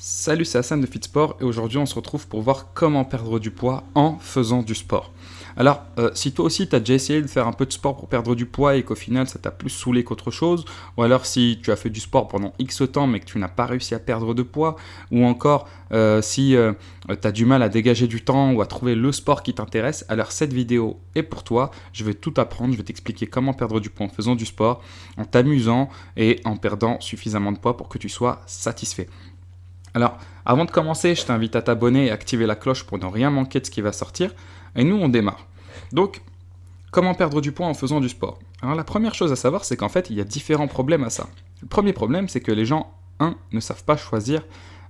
Salut, c'est Hassan de Fitsport et aujourd'hui on se retrouve pour voir comment perdre du poids en faisant du sport. Alors, si toi aussi tu as déjà essayé de faire un peu de sport pour perdre du poids et qu'au final ça t'a plus saoulé qu'autre chose, ou alors si tu as fait du sport pendant X temps mais que tu n'as pas réussi à perdre de poids, ou encore si tu as du mal à dégager du temps ou à trouver le sport qui t'intéresse, alors cette vidéo est pour toi. Je vais tout apprendre, je vais t'expliquer comment perdre du poids en faisant du sport, en t'amusant et en perdant suffisamment de poids pour que tu sois satisfait. Alors, avant de commencer, je t'invite à t'abonner et activer la cloche pour ne rien manquer de ce qui va sortir. Et nous, on démarre. Donc, comment perdre du poids en faisant du sport? Alors, la première chose à savoir, c'est qu'en fait, il y a différents problèmes à ça. Le premier problème, c'est que les gens, ne savent pas choisir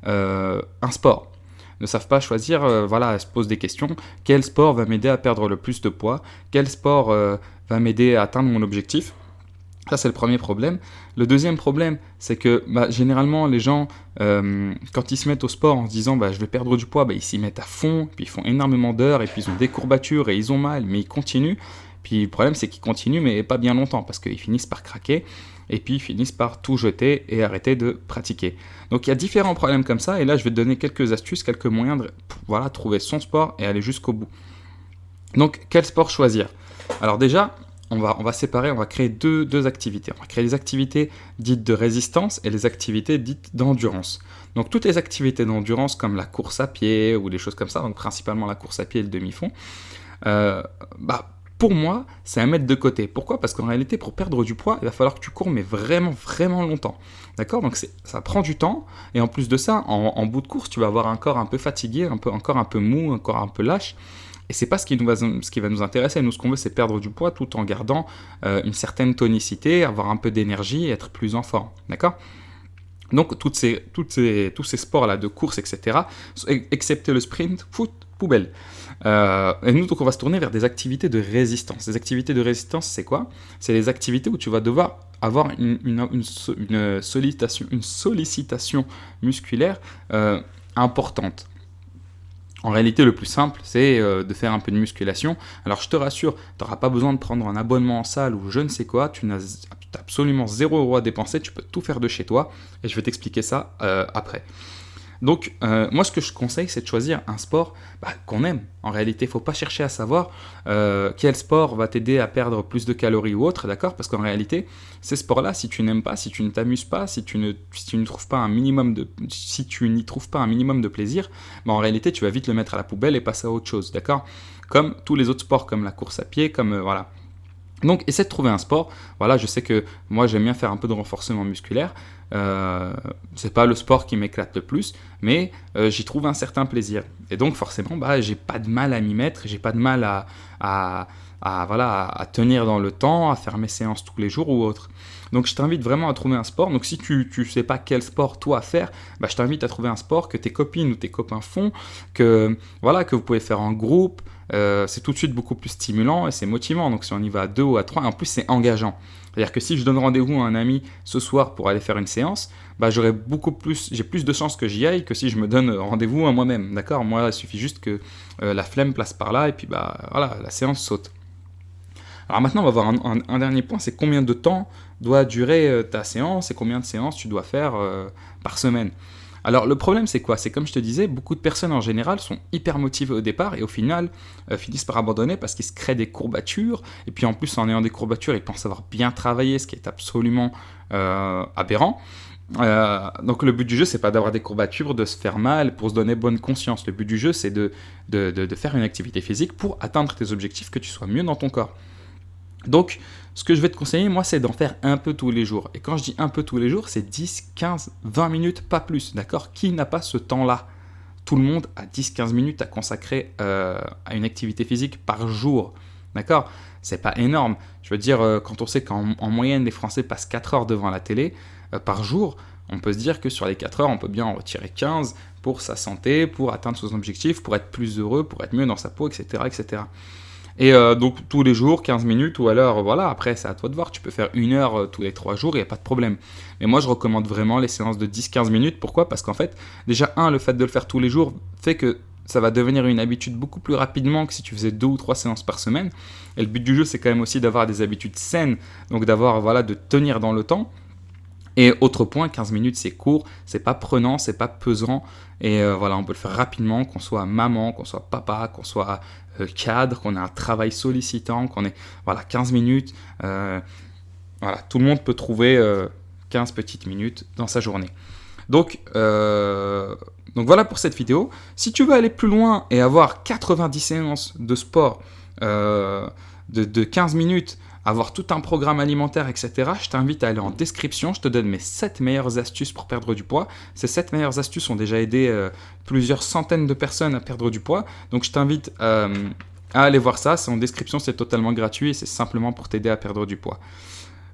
un sport. Ne savent pas choisir, voilà, se posent des questions. Quel sport va m'aider à perdre le plus de poids? Quel sport va m'aider à atteindre mon objectif? Ça, c'est le premier problème. Le deuxième problème, c'est que généralement, les gens, quand ils se mettent au sport en se disant je vais perdre du poids, ils s'y mettent à fond, puis ils font énormément d'heures, et puis ils ont des courbatures, et ils ont mal, mais ils continuent. Puis le problème, c'est qu'ils continuent, mais pas bien longtemps, parce qu'ils finissent par craquer, et puis ils finissent par tout jeter et arrêter de pratiquer. Donc il y a différents problèmes comme ça, et là, je vais te donner quelques astuces, quelques moyens de trouver son sport et aller jusqu'au bout. Donc, quel sport choisir? Alors déjà, on va séparer, on va créer deux activités. On va créer les activités dites de résistance et les activités dites d'endurance. Donc toutes les activités d'endurance comme la course à pied ou des choses comme ça, donc principalement la course à pied et le demi-fond, pour moi, c'est à mettre de côté. Pourquoi? Parce qu'en réalité, pour perdre du poids, il va falloir que tu cours, mais vraiment, vraiment longtemps. D'accord? Donc ça prend du temps, et en plus de ça, en bout de course, tu vas avoir un corps un peu fatigué, encore un peu mou, un corps un peu lâche. Et c'est pas ce qui va nous intéresser. Nous, ce qu'on veut, c'est perdre du poids tout en gardant une certaine tonicité, avoir un peu d'énergie et être plus en forme. D'accord? Donc, tous ces sports-là de course, etc., excepté le sprint, foot, poubelle. Et nous, donc, on va se tourner vers des activités de résistance. Les activités de résistance, c'est quoi? C'est les activités où tu vas devoir avoir une sollicitation musculaire importante. En réalité, le plus simple, c'est de faire un peu de musculation. Alors, je te rassure, tu n'auras pas besoin de prendre un abonnement en salle ou je ne sais quoi. Tu n'as absolument 0 € à dépenser. Tu peux tout faire de chez toi. Et je vais t'expliquer ça après. Donc, moi, ce que je conseille, c'est de choisir un sport qu'on aime. En réalité, il ne faut pas chercher à savoir quel sport va t'aider à perdre plus de calories ou autre, d'accord? Parce qu'en réalité, ces sports-là, si tu n'aimes pas, si tu ne t'amuses pas, si tu n'y trouves pas un minimum de plaisir, en réalité, tu vas vite le mettre à la poubelle et passer à autre chose, d'accord? Comme tous les autres sports, comme la course à pied, comme voilà. Donc, essaie de trouver un sport. Voilà, je sais que moi, j'aime bien faire un peu de renforcement musculaire. C'est pas le sport qui m'éclate le plus, mais j'y trouve un certain plaisir. Et donc, forcément, j'ai pas de mal à m'y mettre. J'ai pas de mal à tenir dans le temps, à faire mes séances tous les jours ou autre. Donc, je t'invite vraiment à trouver un sport. Donc, si tu sais pas quel sport toi faire, je t'invite à trouver un sport que tes copines ou tes copains font, que vous pouvez faire en groupe. C'est tout de suite beaucoup plus stimulant et c'est motivant. Donc si on y va à 2 ou à 3, en plus c'est engageant. C'est-à-dire que si je donne rendez-vous à un ami ce soir pour aller faire une séance, j'ai plus de chances que j'y aille que si je me donne rendez-vous à moi-même. D'accord? Moi, il suffit juste que la flemme place par là et puis la séance saute. Alors maintenant, on va voir un dernier point, c'est combien de temps doit durer ta séance et combien de séances tu dois faire par semaine. Alors le problème c'est quoi? C'est comme je te disais, beaucoup de personnes en général sont hyper motivées au départ et au final finissent par abandonner parce qu'ils se créent des courbatures et puis en plus en ayant des courbatures ils pensent avoir bien travaillé, ce qui est absolument aberrant. Donc le but du jeu c'est pas d'avoir des courbatures, de se faire mal pour se donner bonne conscience. Le but du jeu c'est de faire une activité physique pour atteindre tes objectifs, que tu sois mieux dans ton corps. Donc, ce que je vais te conseiller, moi, c'est d'en faire un peu tous les jours. Et quand je dis un peu tous les jours, c'est 10, 15, 20 minutes, pas plus, d'accord? Qui n'a pas ce temps-là? Tout le monde a 10-15 minutes à consacrer à une activité physique par jour, d'accord? C'est pas énorme. Je veux dire, quand on sait qu'en moyenne, les Français passent 4 heures devant la télé par jour, on peut se dire que sur les 4 heures, on peut bien en retirer 15 pour sa santé, pour atteindre son objectif, pour être plus heureux, pour être mieux dans sa peau, etc., etc. Et donc tous les jours, 15 minutes, ou alors voilà, après c'est à toi de voir, tu peux faire 1 heure tous les 3 jours, il n'y a pas de problème. Mais moi je recommande vraiment les séances de 10-15 minutes, pourquoi? Parce qu'en fait, déjà le fait de le faire tous les jours fait que ça va devenir une habitude beaucoup plus rapidement que si tu faisais 2 ou 3 séances par semaine. Et le but du jeu c'est quand même aussi d'avoir des habitudes saines, donc de tenir dans le temps. Et autre point, 15 minutes c'est court, c'est pas prenant, c'est pas pesant. Et voilà, on peut le faire rapidement, qu'on soit maman, qu'on soit papa, qu'on soit cadre, qu'on ait un travail sollicitant, qu'on ait voilà, 15 minutes. Voilà, tout le monde peut trouver 15 petites minutes dans sa journée. Donc voilà pour cette vidéo. Si tu veux aller plus loin et avoir 90 séances de sport de 15 minutes, avoir tout un programme alimentaire, etc., je t'invite à aller en description. Je te donne mes 7 meilleures astuces pour perdre du poids. Ces 7 meilleures astuces ont déjà aidé plusieurs centaines de personnes à perdre du poids. Donc je t'invite à aller voir ça. C'est en description, c'est totalement gratuit et c'est simplement pour t'aider à perdre du poids.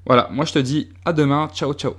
Voilà, moi je te dis à demain. Ciao, ciao.